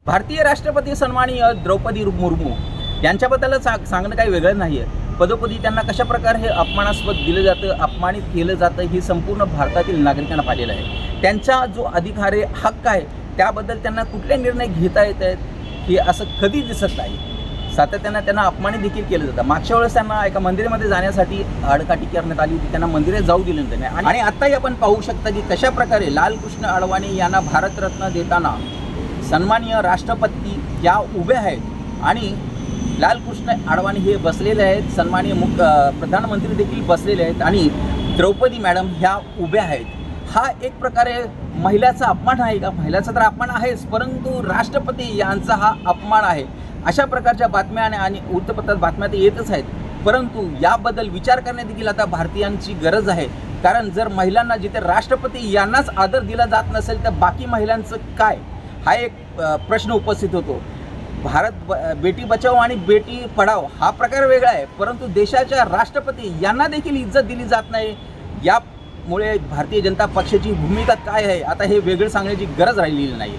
भारतीय राष्ट्रपती सन्माननीय द्रौपदी मुर्मू यांच्याबद्दल सांगणं काही वेगळं नाही आहे। पदोपदी त्यांना कशा प्रकारे हे अपमानास्पद दिलं जातं, अपमानित केलं जातं, ही संपूर्ण भारतातील नागरिकांना पाहिलेलं आहे। त्यांचा जो अधिकार आहे, हक्क आहे, त्याबद्दल त्यांना कुठले निर्णय घेता येत आहेत हे असं कधी दिसत नाही। सातत्यानं त्यांना अपमानित देखील केलं जातं। मागच्या वेळेस त्यांना एका मंदिरामध्ये जाण्यासाठी आडकाठी करण्यात आली होती, त्यांना मंदिरात जाऊ दिलं नाही। आणि आत्ताही आपण पाहू शकता की कशा प्रकारे लालकृष्ण अडवाणी यांना भारतरत्न देताना सन्माननीय राष्ट्रपती या उभे आहेत आणि लालकृष्ण अडवाणी हे बसलेले आहेत, सन्माननीय प्रधानमंत्री देखील बसलेले आहेत आणि द्रौपदी मॅडम ह्या उभ्या आहेत। हा एक प्रकारे महिलाचा अपमान आहे का? महिलाचा तर अपमान आहेच, परंतु राष्ट्रपती यांचा हा अपमान आहे। अशा प्रकारच्या बातम्या आणि वृत्तपत्रात बातम्या तर येतच आहेत, परंतु याबद्दल विचार करण्यात देखील आता भारतीयांची गरज आहे। कारण जर महिलांना जिथे राष्ट्रपती यांनाच आदर दिला जात नसेल तर बाकी महिलांचं काय, हा एक प्रश्न उपस्थित होतो। भारत बेटी बचाओ आणि बेटी पढाओ हा प्रकार वेगळा आहे, परंतु देशाच्या राष्ट्रपती यांना देखील इज्जत दिली जात नाही। यामुळे भारतीय जनता पक्षाची भूमिका काय आहे आता हे वेगळं सांगण्याची गरज राहिलेली नाही।